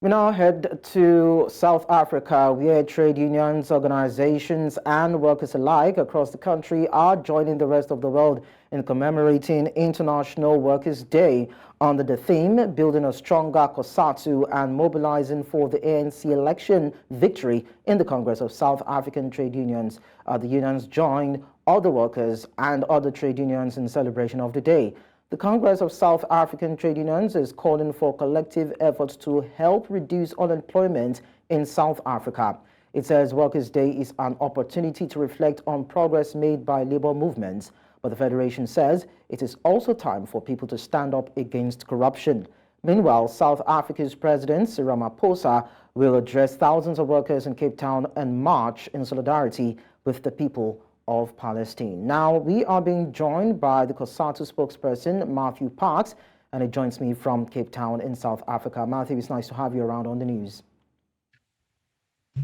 We now head to South Africa, where trade unions, organizations, and workers alike across the country are joining the rest of the world in commemorating International Workers' Day under the theme Building a Stronger COSATU and Mobilizing for the ANC election victory in the Congress of South African Trade Unions. The unions joined other workers and other trade unions in celebration of the day. The Congress of South African Trade Unions is calling for collective efforts to help reduce unemployment in South Africa. It says Workers' Day is an opportunity to reflect on progress made by labor movements, but the Federation says it is also time for people to stand up against corruption. Meanwhile, South Africa's President Cyril Ramaphosa will address thousands of workers in Cape Town and march in solidarity with the people of Palestine. Now, we are being joined by the COSATU spokesperson, Matthew Parks, and it joins me from Cape Town in South Africa. Matthew, it's nice to have you around on the news.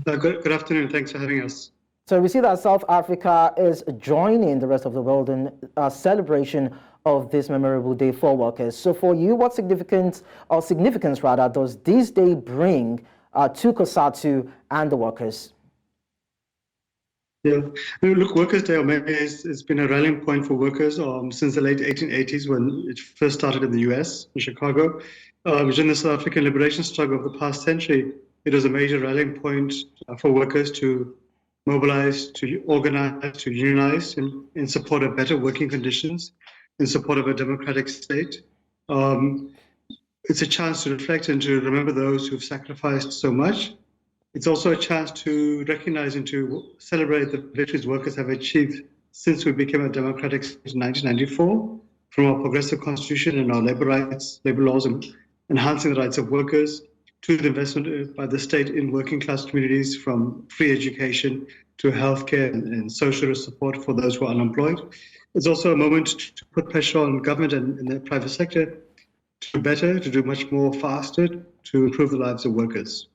Good afternoon. Thanks for having us. So we see that South Africa is joining the rest of the world in a celebration of this memorable day for workers. So for you, what significance rather does this day bring to COSATU and the workers? Yeah, look, Workers' Day has been a rallying point for workers since the late 1880s when it first started in the US, in Chicago. Within the South African liberation struggle of the past century, it was a major rallying point for workers to mobilize, to organize, to unionize in support of better working conditions, in support of a democratic state. It's a chance to reflect and to remember those who've sacrificed so much. It's also a chance to recognize and to celebrate the victories workers have achieved since we became a democratic state in 1994, from our progressive constitution and our labor rights, labor laws, and enhancing the rights of workers, to the investment by the state in working class communities, from free education to healthcare and social support for those who are unemployed. It's also a moment to put pressure on government and the private sector to do better, to do much more faster, to improve the lives of workers.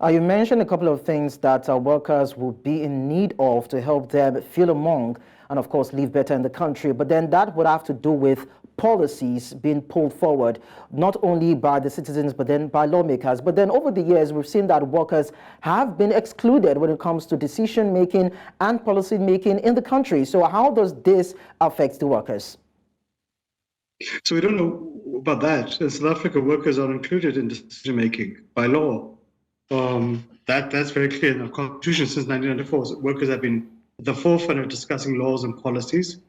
You mentioned a couple of things that workers will be in need of to help them feel among and, of course, live better in the country. But then that would have to do with policies being pulled forward, not only by the citizens, but then by lawmakers. But then over the years, we've seen that workers have been excluded when it comes to decision making and policy making in the country. So how does this affect the workers? So we don't know about that. In South Africa, workers are included in decision making by law. That's very clear in our constitution since 1994. So workers have been at the forefront of discussing laws and policies.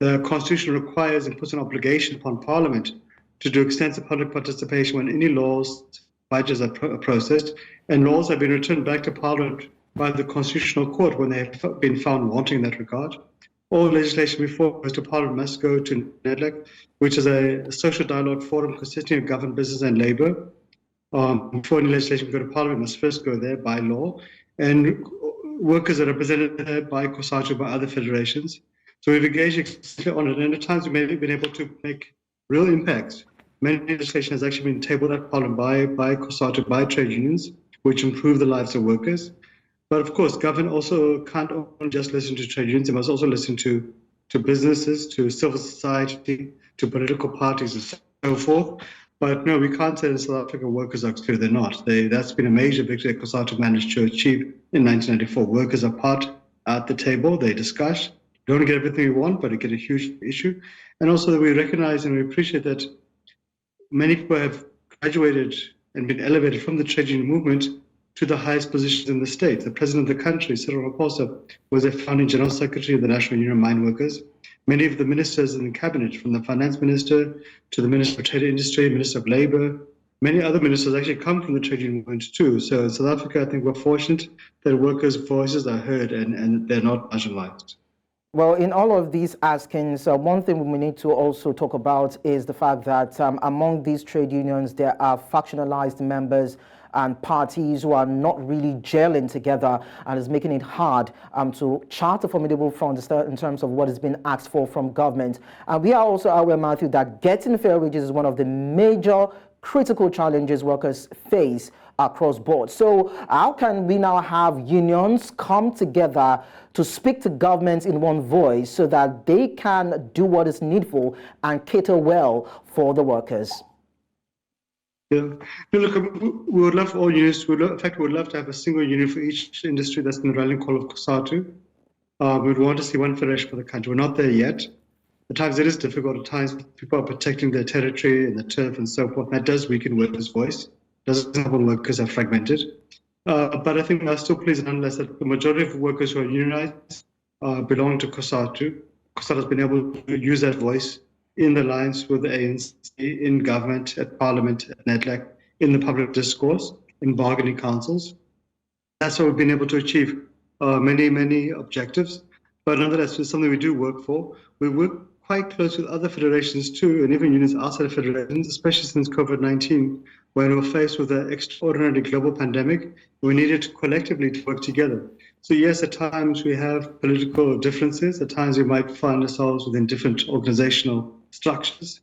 The constitution requires and puts an obligation upon Parliament to do extensive public participation when any laws, budgets are processed, and laws have been returned back to Parliament by the Constitutional Court when they have been found wanting in that regard. All legislation before goes to Parliament must go to NEDLAC, which is a social dialogue forum consisting of government, business, and labour. Before any legislation can go to Parliament, must first go there by law. And workers are represented there by COSATU, by other federations. So we've engaged on it, and at times we've been able to make real impacts. Many legislation has actually been tabled at Parliament by COSATU, by trade unions, which improve the lives of workers. But of course, government also can't only just listen to trade unions, it must also listen to businesses, to civil society, to political parties, and so forth. But no, we can't say the South African workers are excluded. They're not. That's been a major victory that COSATU managed to achieve in 1994. Workers are part at the table. They discuss. We don't get everything we want, but we get a huge issue. And also that we recognize and we appreciate that many people have graduated and been elevated from the trade union movement to the highest positions in the state. The president of the country, Cyril Ramaphosa, was a founding general secretary of the National Union of Mine Workers. Many of the ministers in the cabinet, from the finance minister to the minister of trade and industry, minister of labor, many other ministers actually come from the trade union movement too. So in South Africa, I think we're fortunate that workers' voices are heard and they're not marginalized. Well, in all of these askings, one thing we need to also talk about is the fact that among these trade unions, there are factionalized members and parties who are not really gelling together, and is making it hard to chart a formidable front in terms of what is being asked for from government. And we are also aware, Matthew, that getting fair wages is one of the major critical challenges workers face across board. So how can we now have unions come together to speak to governments in one voice so that they can do what is needful and cater well for the workers? Yeah. No, look, we would love all unions. In fact, we would love to have a single union for each industry. That's in the rallying call of COSATU. We'd want to see one federation for the country. We're not there yet. At times it is difficult. At times people are protecting their territory and the turf and so forth. That does weaken workers' voice. Doesn't help when workers are fragmented. But I think we are still pleased nonetheless that the majority of workers who are unionized belong to COSATU. COSATU has been able to use that voice in the alliance with the ANC, in government, at parliament, at NEDLAC, in the public discourse, in bargaining councils. That's how we've been able to achieve many objectives. But nonetheless, it's something we do work for. We work quite close with other federations too, and even unions outside of federations, especially since COVID-19, when we were faced with an extraordinary global pandemic. We needed to collectively to work together. So yes, at times we have political differences. At times we might find ourselves within different organizational structures.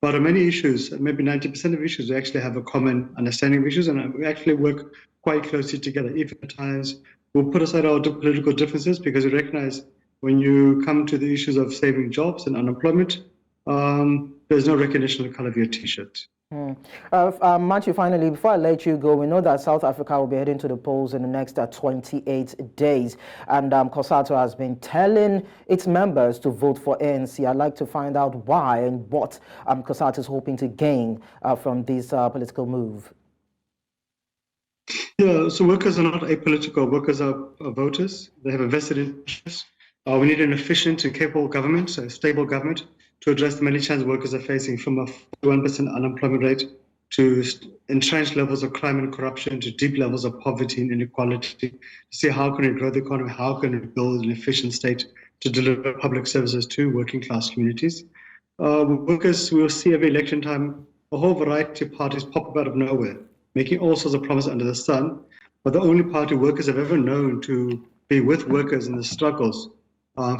But on many issues, maybe 90% of issues, we actually have a common understanding of issues, and we actually work quite closely together. Even at times, we'll put aside our political differences because we recognize when you come to the issues of saving jobs and unemployment, there's no recognition of the color of your T-shirt. Matthew, finally, before I let you go, we know that South Africa will be heading to the polls in the next 28 days. And COSATU has been telling its members to vote for ANC. I'd like to find out why and what COSATU is hoping to gain from this political move. Yeah, so workers are not apolitical. Workers are voters. They have a vested interest. We need an efficient and capable government, a stable government, to address the many challenges workers are facing, from a 41% unemployment rate to entrenched levels of crime and corruption to deep levels of poverty and inequality. To see how can we grow the economy, how can we build an efficient state to deliver public services to working class communities. Workers will see every election time a whole variety of parties pop up out of nowhere, making all sorts of promises under the sun. But the only party workers have ever known to be with workers in the struggles,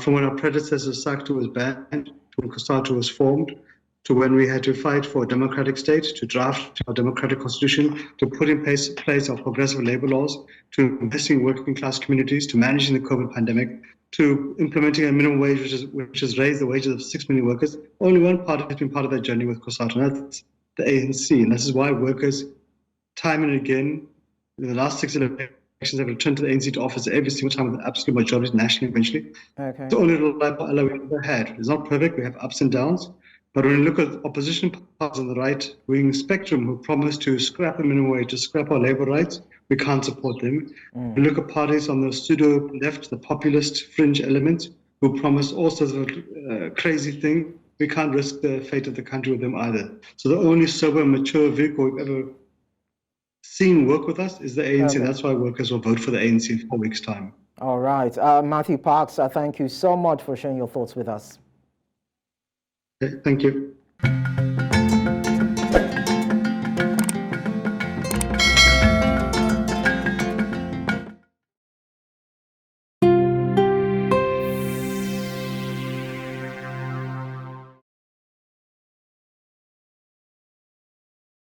from when our predecessor SACTU was banned, to when COSATU was formed, to when we had to fight for a democratic state, to draft our democratic constitution, to put in place our progressive labor laws, to investing in working class communities, to managing the COVID pandemic, to implementing a minimum wage, which has raised the wages of 6 million workers. Only one party has been part of that journey with COSATU, and that's the ANC. And this is why workers, time and again, in the last 6 elections, have returned to the ANC to office every single time with the absolute majority nationally eventually. Okay. It's the only reliable ally we've ever had. It's not perfect, we have ups and downs. But when you look at opposition parties on the right-wing spectrum who promise to scrap the minimum wage, to scrap our labor rights, we can't support them. We look at parties on the pseudo-left, the populist fringe elements, who promise all sorts of crazy things. We can't risk the fate of the country with them either. So the only sober, mature vehicle we've ever seen work with us is the ANC. Okay. That's why workers will vote for the ANC in 4 weeks' time. All right. Matthew Parks, thank you so much for sharing your thoughts with us. Okay, thank you.